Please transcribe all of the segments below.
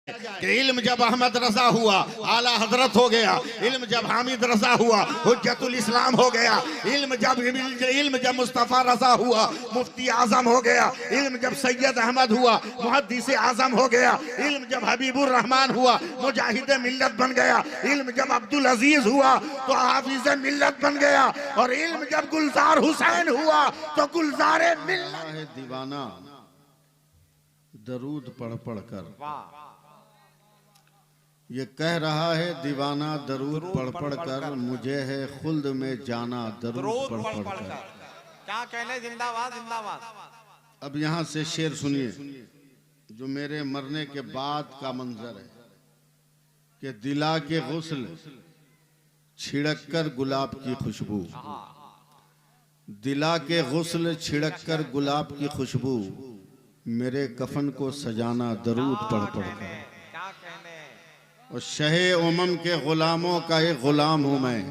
कि इल्म जब अहमद रजा हुआ आला हजरत हो गया, इल्म जब हामिद रजा हुआ हुज्जतुल इस्लाम हो गया, इल्म जब मुस्तफ़ा रजा हुआ मुफ्ती आजम हो गया, इल्म जब सैयद अहमद हुआ मुहद्दिस आजम हो गया, इल्म जब हबीबुर रहमान हुआ मुजाहिद मिल्लत बन गया, इल्म जब अब्दुल अजीज हुआ तो हाफिज मिल्लत बन गया, और इल्म जब गुलजार हुसैन हुआ तो गुलजारे मिल्लत दीवाना दरूद पढ़ पढ़ कर ये कह रहा है दीवाना दरूद पढ़ पढ़ कर मुझे है खुल्द में जाना दरूद पढ़ पढ़ कर। क्या कहने, जिंदाबाद जिंदाबाद। अब यहाँ से शेर सुनिए जो मेरे मरने के बाद का मंजर है कि दिला के गुस्ल छिड़क कर गुलाब की खुशबू, दिला के गुस्ल छिड़क कर गुलाब की खुशबू मेरे कफन को सजाना दरूद पढ़ पढ़ कर। और शहे उमम के गुलामों का एक गुलाम हूँ मैं,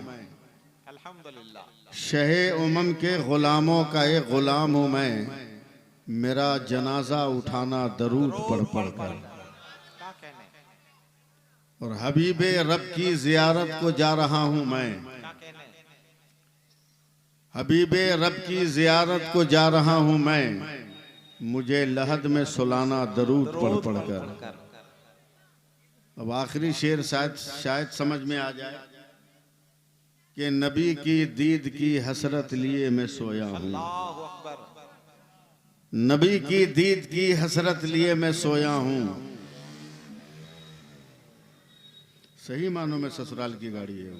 अल्हम्दुलिल्लाह। शहे उमम के गुलामों का एक गुलाम हूँ मैं, मेरा जनाजा उठाना दरूद पढ़ पढ़ कर। और हबीबे रब की जियारत को जा रहा हूँ मैं, हबीबे रब की जियारत को जा रहा हूँ मैं, मुझे लहद में सुलाना दरूद पढ़ पढ़ कर। अब आखिरी शेर शायद समझ में आ जाए कि नबी की दीद की हसरत लिए मैं सोया हूँ, नबी की दीद की हसरत लिए मैं सोया हूँ। सही मानो में ससुराल की गाड़ी है।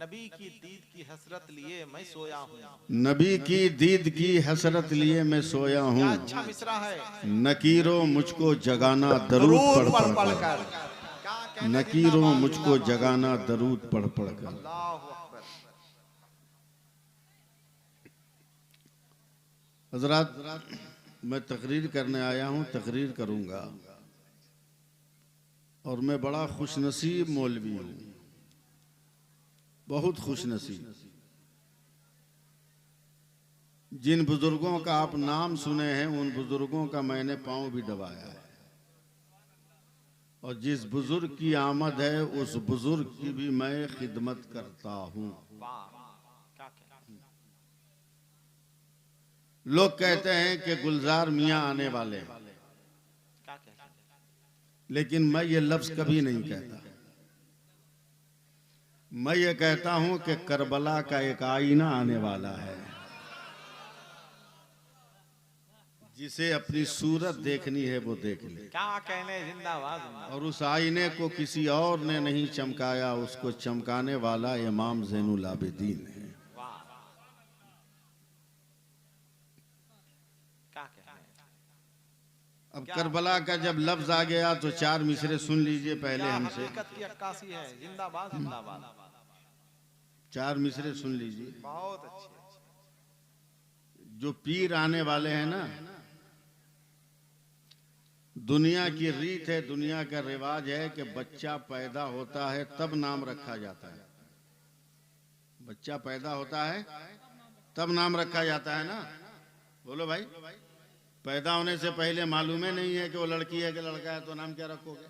नबी की दीद की हसरत लिए मैं सोया हूँ, नबी की दीद की हसरत लिए मैं सोया हूँ। अच्छा मिसरा है। नकीरों मुझको जगाना दरूद पढ़ पढ़ कर, नकीरों मुझको जगाना दरूद पढ़ पढ़ कर। हजरात मैं तकरीर करने आया हूँ, तकरीर करूँगा, और मैं बड़ा खुशनसीब मौलवी हूँ, बहुत खुशनसीब। जिन बुजुर्गों का आप नाम सुने हैं उन बुजुर्गों का मैंने पांव भी दबाया है, और जिस बुजुर्ग की आमद है उस बुजुर्ग की भी मैं खिदमत करता हूँ। लोग कहते हैं कि गुलजार मियाँ आने वाले हैं, लेकिन मैं ये लफ्ज कभी नहीं कहता। मैं ये कहता हूं कि करबला का एक आईना आने वाला है, जिसे अपनी सूरत देखनी है वो देख ले। क्या कहने, जिंदाबाद जिंदाबाद। और उस आईने को किसी और ने नहीं चमकाया, उसको चमकाने वाला इमाम ज़ैनुल आबिदीन है। अब करबला का जब लफ्ज आ गया तो चार मिसरे सुन लीजिए पहले हमसे। हकीकत की अक्कासी है, जिंदाबाद जिंदाबाद। चार मिसरे सुन लीजिए। बहुत अच्छे। जो पीर आने वाले हैं ना, दुनिया की रीत है, दुनिया का रिवाज है कि बच्चा पैदा होता है तब नाम रखा जाता है। बच्चा पैदा होता है तब नाम रखा जाता है ना। बोलो भाई, पैदा होने से पहले मालूम ही नहीं है कि वो लड़की है कि लड़का है, तो नाम क्या रखोगे?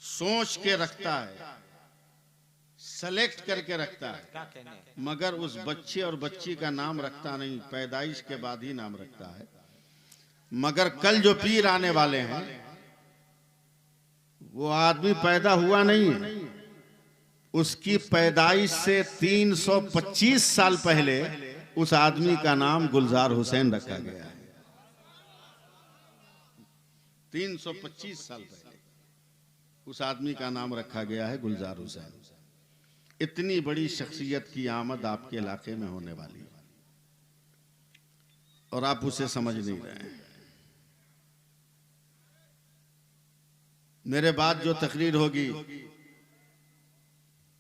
सोच के रखता है, सेलेक्ट करके रखता है, मगर उस बच्चे और बच्ची का नाम रखता नहीं, पैदाइश के बाद ही नाम रखता है। मगर कल जो पीर आने वाले हैं वो आदमी पैदा हुआ नहीं है, उसकी पैदाइश से 325 साल पहले उस आदमी का नाम गुलजार हुसैन रखा गया है। 325 साल पहले उस आदमी का नाम रखा गया है गुलजार हुसैन। इतनी बड़ी शख्सियत की आमद आपके इलाके में होने वाली है और आप उसे समझ नहीं रहे हैं। मेरे बाद जो तकरीर होगी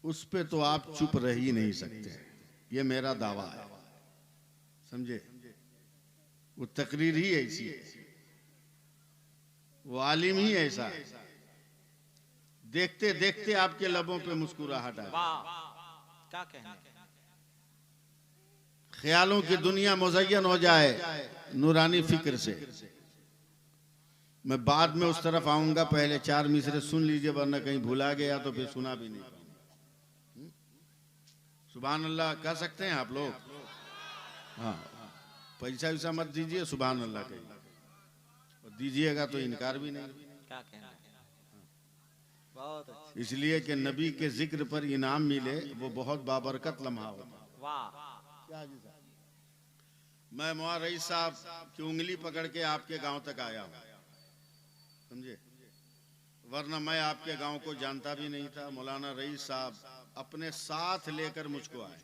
उस पे तो आप चुप रह ही नहीं सकते, ये मेरा दावा है, समझे? वो तकरीर ही ऐसी है, वो आलिम ही ऐसा है, देखते देखते आपके लबों पे मुस्कुराहट आ जाए। क्या कहने, ख्यालों की दुनिया मुज़य्यन हो जाए नूरानी फिक्र से, मैं बाद में उस तरफ आऊंगा, पहले 4 मिसरे सुन लीजिए, वरना कहीं भुला गया तो फिर सुना भी नहीं पाऊंगा। सुभान अल्लाह कह सकते हैं आप लोग? हाँ, पैसा वैसा मत दीजिए, सुभान अल्लाह कहिए, और दीजिएगा तो इनकार भी नहीं। क्या कहना है? बहुत अच्छा। इसलिए कि नबी के जिक्र पर इनाम मिले, वो बहुत बाबरकत लम्हा होता है। वाह। क्या जी साहब, मैं मौलाना रईस साहब की उंगली पकड़ के आपके गांव तक आया हूँ, समझे, वरना मैं आपके गांव को जानता भी नहीं था। मौलाना रईस साहब अपने साथ लेकर मुझको आए,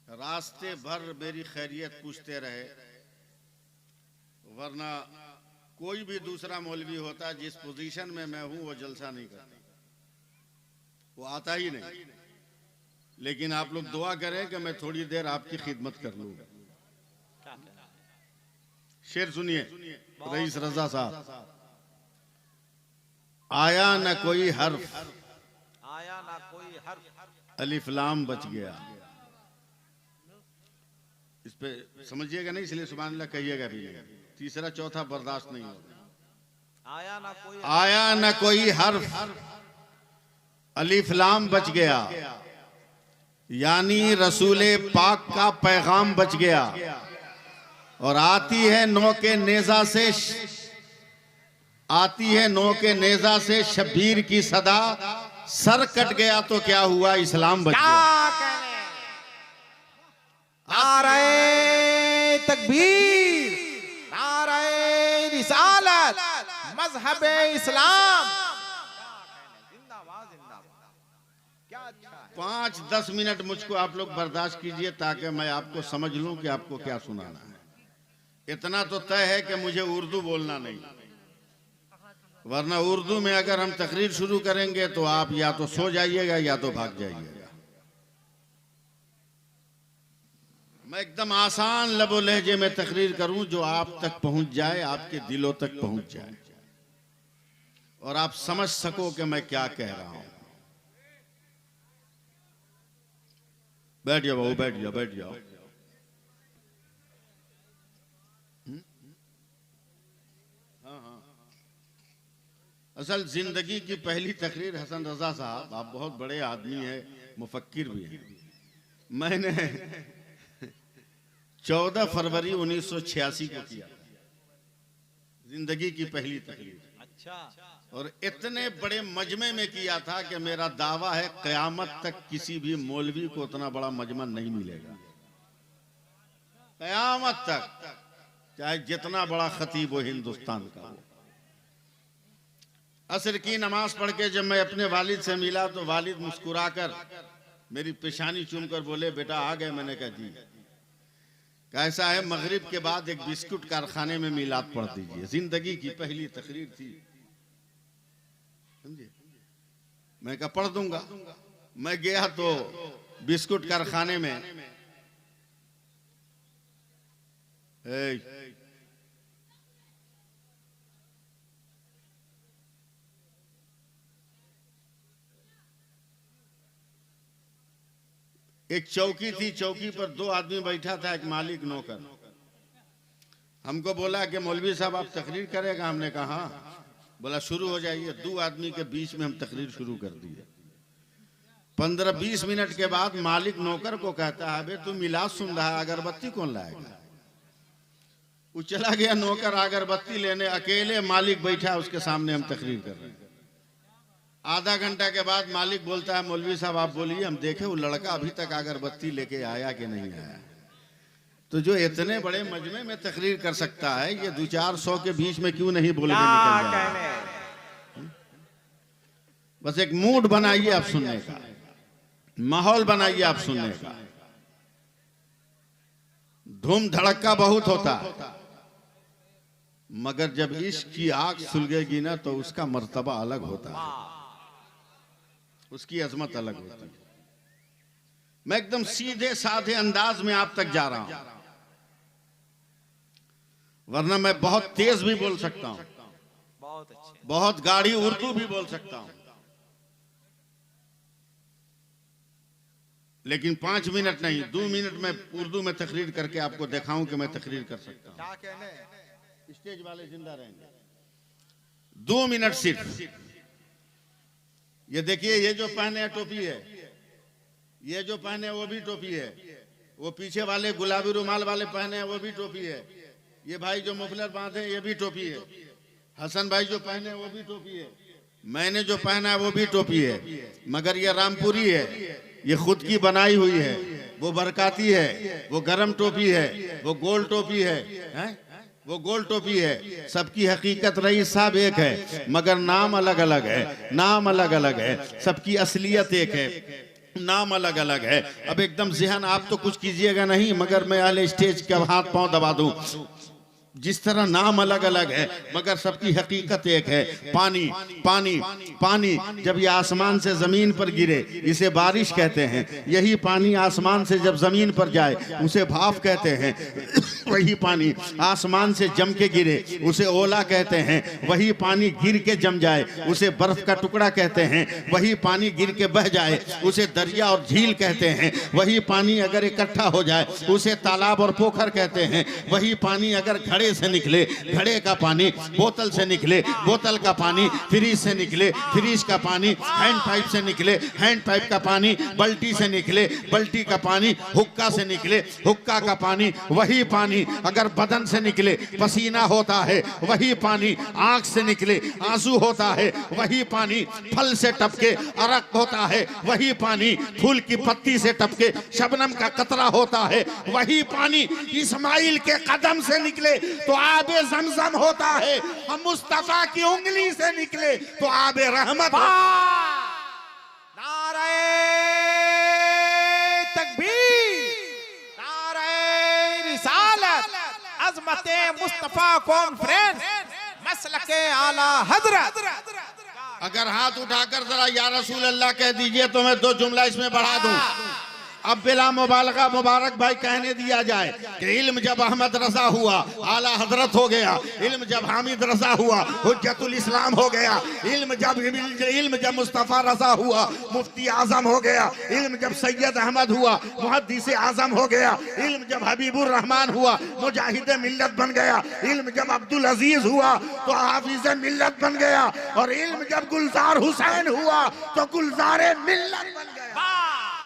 रास्ते भर मेरी खैरियत पूछते रहे, वरना कोई भी दूसरा मौलवी होता जिस पोजीशन में मैं हूं वो जलसा नहीं करता, वो आता ही नहीं। लेकिन आप लोग दुआ करें कि मैं थोड़ी देर आपकी खिदमत कर लूंगा। क्या कहना है? शेर सुनिए रईस रजा साहब। आया न कोई हर्फ, आया ना कोई हर्फ, अलिफ लाम बच गया। इस पे समझिएगा नहीं, इसलिए सुभान अल्लाह कहिएगा भी नहीं। तीसरा चौथा बर्दाश्त नहीं होगा। आया न कोई हर्फ, अलिफ लाम बच गया, यानी रसूले पाक का पैगाम बच गया। और आती है नौ के नेजा से, आती है नौ के नेजा से शब्बीर की सदा, सर कट गया तो क्या हुआ, इस्लाम बच गया। क्या कहने? नारे तकबीर, नारे रिसालत, मजहबे इस्लाम। जिंदाबाद जिंदाबाद। क्या अच्छा है। 5-10 मिनट मुझको आप लोग बर्दाश्त कीजिए, ताकि मैं आपको समझ लूं कि आपको क्या सुनाना है। इतना तो तय है कि मुझे उर्दू बोलना नहीं, वरना उर्दू में अगर हम तकरीर शुरू करेंगे तो आप या तो सो जाइएगा या तो भाग जाइएगा। मैं एकदम आसान लबो लहजे में तकरीर करूं जो आप तक पहुंच जाए, आपके दिलों तक पहुंच जाए, और आप समझ सको कि मैं क्या कह रहा हूं। बैठ जाओ बाबू, बैठ जाओ, बैठ जाओ। असल जिंदगी की पहली तकरीर हसन रजा साहब, आप बहुत बड़े आदमी हैं, मुफक्किर भी हैं। मैंने 14 फरवरी 1986 को किया, जिंदगी की पहली तकरीर। अच्छा। और इतने बड़े मजमे में किया था कि मेरा दावा है कयामत तक किसी भी मौलवी को उतना बड़ा मजमा नहीं मिलेगा, कयामत तक, चाहे जितना बड़ा खतीब हो हिंदुस्तान का हो। असर की नमाज पढ़ के जब मैं अपने वालिद से मिला तो वालिद मुस्कुराकर मेरी पेशानी चूमकर बोले, बेटा आ गए। मैंने कहा जी। कैसा है, मगरिब के बाद एक बिस्कुट कारखाने में मिलाद पढ़ दीजिए। जिंदगी की पहली तकरीर थी, समझे। मैं कहा पढ़ दूंगा। मैं गया तो बिस्कुट कारखाने में एक चौकी थी, चौकी पर 2 आदमी बैठा था, एक मालिक नौकर। हमको बोला कि मौलवी साहब आप तकरीर करेगा? हमने कहा हाँ। बोला शुरू हो जाइए। 2 आदमी के बीच में हम तकरीर शुरू कर दिए। 15-20 मिनट के बाद मालिक नौकर को कहता है, बे तू मिलाद सुन रहा है, अगरबत्ती कौन लाएगा? वो चला गया नौकर अगरबत्ती लेने, अकेले मालिक बैठा उसके सामने, हम तकरीर कर रहे हैं। आधा घंटा के बाद मालिक बोलता है, मौलवी साहब आप बोलिए, हम देखे वो लड़का अभी तक अगरबत्ती लेके आया कि नहीं आया। तो जो इतने बड़े मजमे में तकरीर कर सकता है, ये 200-400 के बीच में क्यों नहीं बोल के निकल जाए? बस एक मूड बनाइए आप सुनने का, माहौल बनाइए आप सुनने का। धूम धड़का बहुत होता है, मगर जब इश्क की आग सुलगेगी ना तो उसका मर्तबा अलग होता है, उसकी अजमत अलग होती है। मैं एकदम सीधे साधे अंदाज में आप तक जा रहा हूं, वरना मैं बहुत तेज भी बोल सकता हूं, बहुत अच्छे। बहुत गाढ़ी उर्दू भी बोल सकता हूं, लेकिन 5 मिनट नहीं, 2 मिनट में उर्दू में तकरीर करके आपको दिखाऊं कि मैं तकरीर कर सकता हूं। क्या कहने? स्टेज वाले जिंदा रहेंगे। 2 मिनट सिर्फ। ये देखिए, ये जो पहने हैं टोपी है, ये जो पहने वो भी टोपी है, वो पीछे वाले गुलाबी रुमाल वाले पहने हैं वो भी टोपी है, ये भाई जो मुफलर बांधे ये भी टोपी है, हसन भाई जो पहने वो भी टोपी है, मैंने जो पहना है वो भी टोपी है। मगर ये रामपुरी है, ये खुद की बनाई हुई है, वो बरकाती है, वो गरम टोपी है, वो गोल टोपी है, वो गोल टोपी है। सबकी हकीकत रही सब एक है, मगर नाम अलग अलग है, नाम अलग अलग है। सबकी असलियत एक है, नाम अलग अलग है। अब एकदम ज़हन आप तो कुछ कीजिएगा नहीं, मगर मैं आले स्टेज के हाथ पांव दबा दूं। जिस तरह नाम अलग अलग है मगर सबकी हकीकत एक है। पानी पानी पानी जब ये आसमान से जमीन पर गिरे इसे बारिश कहते हैं, यही पानी आसमान से जब जमीन पर जाए उसे भाप कहते हैं। वही पानी आसमान से जम के गिरे उसे ओला कहते हैं। वही पानी गिर के जम जाए उसे बर्फ का टुकड़ा कहते हैं। वही पानी गिर के बह जाए उसे दरिया और झील कहते हैं। वही पानी अगर इकट्ठा हो जाए उसे तालाब और पोखर कहते हैं। वही पानी अगर घड़े से निकले, घड़े का पानी, बोतल से निकले, बोतल का पानी, फ्रिज से निकले, फ्रिज का पानी, हैंड पाइप से निकले, हैंड पाइप का पानी, बल्टी से निकले, बल्टी का पानी, हुक्का से निकले, हुक्का का पानी। वही पानी अगर बदन से निकले पसीना होता है। वही पानी आंख से निकले आंसू होता है। वही पानी फल से टपके अरक होता है। वही पानी फूल की पत्ती से टपके शबनम का कतरा होता है। वही पानी इस्माइल के कदम से निकले तो आबे ज़मज़म होता है। हम मुस्तफा की उंगली से निकले तो आबे रहमत। नारे तकबीर, नारे रिसालत, अज़मते मुस्तफा कॉन्फ्रेंस, मसलके आला हजरत। अगर हाथ उठाकर जरा या रसूल अल्लाह कह दीजिए तो मैं 2 जुमला इसमें बढ़ा दूं। अब बिला मुबालगा मुबारक भाई कहने दिया जाए कि इल्म जब अहमद रजा हुआ आला हजरत हो गया, इल्म जब हामिद रजा हुआ हुज्जतुल इस्लाम हो गया, इल्म जब मुस्तफ़ा रजा हुआ मुफ्ती आजम हो गया, इल्म जब सैयद अहमद हुआ मुहद्दिस आजम हो गया, इल्म जब हबीबुर रहमान हुआ मुजाहिद मिल्लत बन गया, इल्म जब अब्दुल अजीज हुआ तो हाफिज मिल्लत बन गया, और इल्म जब गुलजार हुसैन हुआ तो गुलजार मिल्लत बन गया।